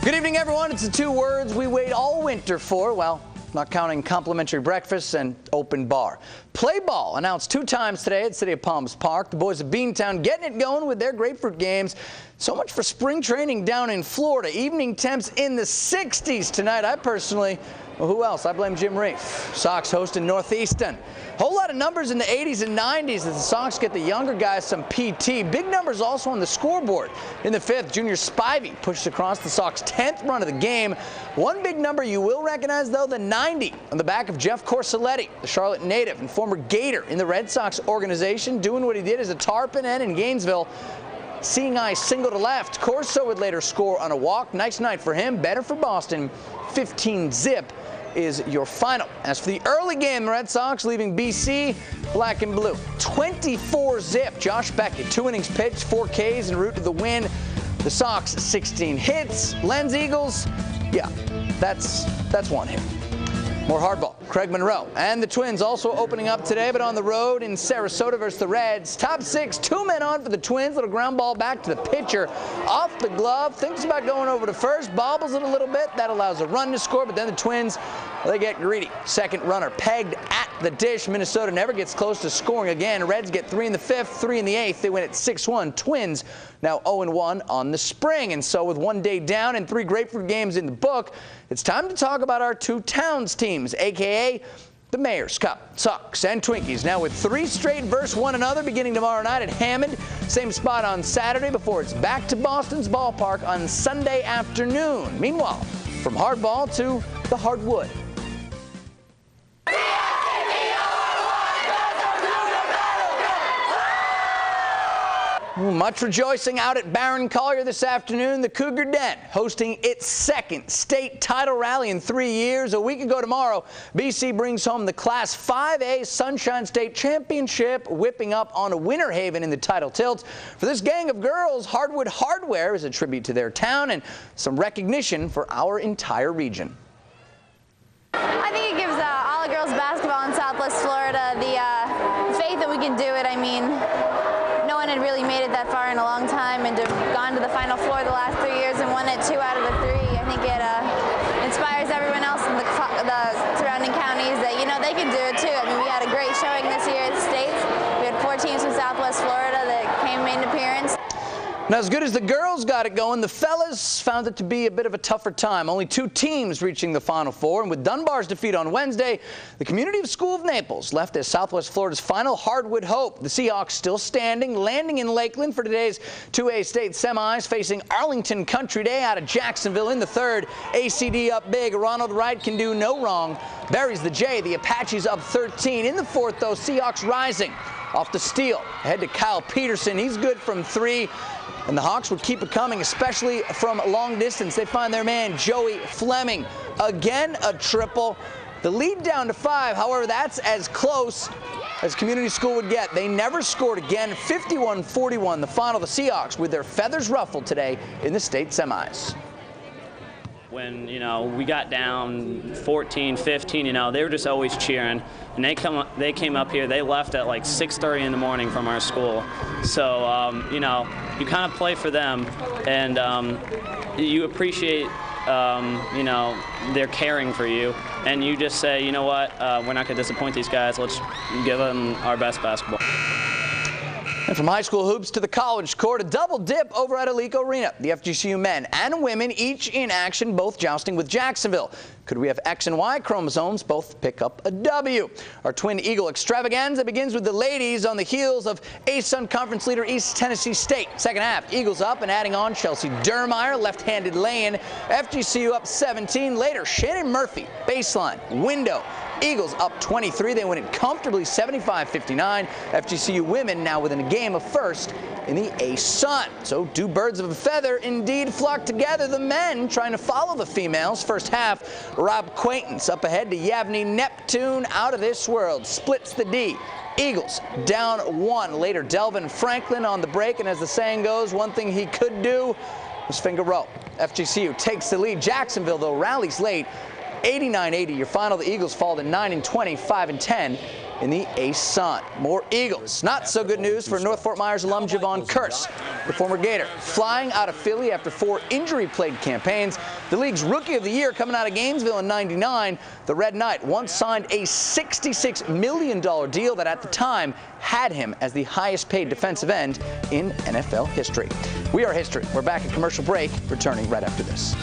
Good evening, everyone. It's the two words we wait all winter for. Well, not counting complimentary breakfast and open bar. Play ball announced 2 times today at City of Palms Park. The boys of Beantown getting it going with their grapefruit games. So much for spring training down in Florida. Evening temps in the 60s tonight. Well, who else? I blame Jim Reef. Sox hosting Northeastern. Whole lot of numbers in the 80s and 90s as the Sox get the younger guys some PT. Big numbers also on the scoreboard. In the 5th, Junior Spivey pushed across the Sox 10th run of the game. One big number you will recognize, though, the 90 on the back of Jeff Corselletti, the Charlotte native and former Gator in the Red Sox organization, doing what he did as a tarpon end in Gainesville. Seeing eye single to left. Corso would later score on a walk. Nice night for him. Better for Boston. 15-zip. Is your final. As for the early game, the Red Sox leaving BC black and blue. 24-zip. Josh Beckett, 2 innings pitched, 4 Ks en route to the win. The Sox 16 hits. Lens Eagles, yeah, that's 1 hit. More hardball. Craig Monroe and the Twins also opening up today, but on the road in Sarasota versus the Reds. Top 6, 2 men on for the Twins. Little ground ball back to the pitcher. Off the glove. Thinks about going over to first. Bobbles it a little bit. That allows a run to score, but then the Twins, they get greedy. Second runner pegged at the dish. Minnesota never gets close to scoring again. Reds get 3 in the 5th, 3 in the 8th. They win at 6-1. Twins now 0-1 on the spring. And so with 1 day down and 3 grapefruit games in the book, it's time to talk about our 2 towns teams, a.k.a. the Mayor's Cup. Sox and Twinkies now with 3 straight versus one another beginning tomorrow night at Hammond. Same spot on Saturday before it's back to Boston's ballpark on Sunday afternoon. Meanwhile, from hardball to the hardwood. Much rejoicing out at Barron Collier this afternoon. The Cougar Den hosting its 2nd state title rally in 3 years. A week ago tomorrow, BC brings home the Class 5A Sunshine State Championship, whipping up on Winter Haven in the title tilt. For this gang of girls, Hardwood Hardware is a tribute to their town and some recognition for our entire region. I think it gives all the girls basketball in Southwest Florida the faith that we can do it. I mean, no one had really made it that far in a long time, and to have gone to the Final Four the last 3 years and won it 2 out of the 3, I think it inspires everyone else in the surrounding counties that, you know, they can do it too. I mean, we had a great showing this year at the States. We had 4 teams from Southwest Florida that made an appearance. Now, as good as the girls got it going, the fellas found it to be a bit of a tougher time. Only 2 teams reaching the Final Four, and with Dunbar's defeat on Wednesday, the community of School of Naples left as Southwest Florida's final hardwood hope. The Seahawks still standing, landing in Lakeland for today's 2A state semis, facing Arlington Country Day out of Jacksonville in the 3rd. ACD up big. Ronald Wright can do no wrong. Buries the J. The Apaches up 13. In the 4th, though, Seahawks rising off the steal. Ahead to Kyle Peterson. He's good from 3. And the Hawks would keep it coming, especially from long distance. They find their man, Joey Fleming. Again, a triple. The lead down to 5. However, that's as close as Community School would get. They never scored again. 51-41, the final. The Seahawks with their feathers ruffled today in the state semis. When, you know, we got down 14, 15, you know, they were just always cheering. And they came up here. They left at like 6:30 in the morning from our school. So, you know, you kind of play for them, and you appreciate, you know, they're caring for you. And you just say, you know what, we're not going to disappoint these guys. Let's give them our best basketball. And from high school hoops to the college court, a double dip over at Alico Arena. The FGCU men and women each in action, both jousting with Jacksonville. Could we have X and Y chromosomes both pick up a W? Our Twin Eagle extravaganza begins with the ladies on the heels of ASUN Conference leader East Tennessee State. Second half, Eagles up and adding on Chelsea Dermeyer, left-handed lay-in. FGCU up 17. Later, Shannon Murphy, baseline, window. Eagles up 23. They win it comfortably, 75-59. FGCU women now within a game of first in the ASUN. So 2 birds of a feather indeed flock together. The men trying to follow the females. First half, Rob Quaintance up ahead to Yavni Neptune, out of this world. Splits the D. Eagles down 1. Later, Delvin Franklin on the break. And as the saying goes, one thing he could do was finger roll. FGCU takes the lead. Jacksonville, though, rallies late. 89-80, your final. The Eagles fall to 9-20, 5-10 in the ASUN. More Eagles. Not so good news for North Fort Myers alum Javon Curse, the former Gator, flying out of Philly after 4 injury-plagued campaigns. The league's Rookie of the Year coming out of Gainesville in '99. The Red Knight once signed a $66 million deal that at the time had him as the highest-paid defensive end in NFL history. We are History. We're back at commercial break, returning right after this.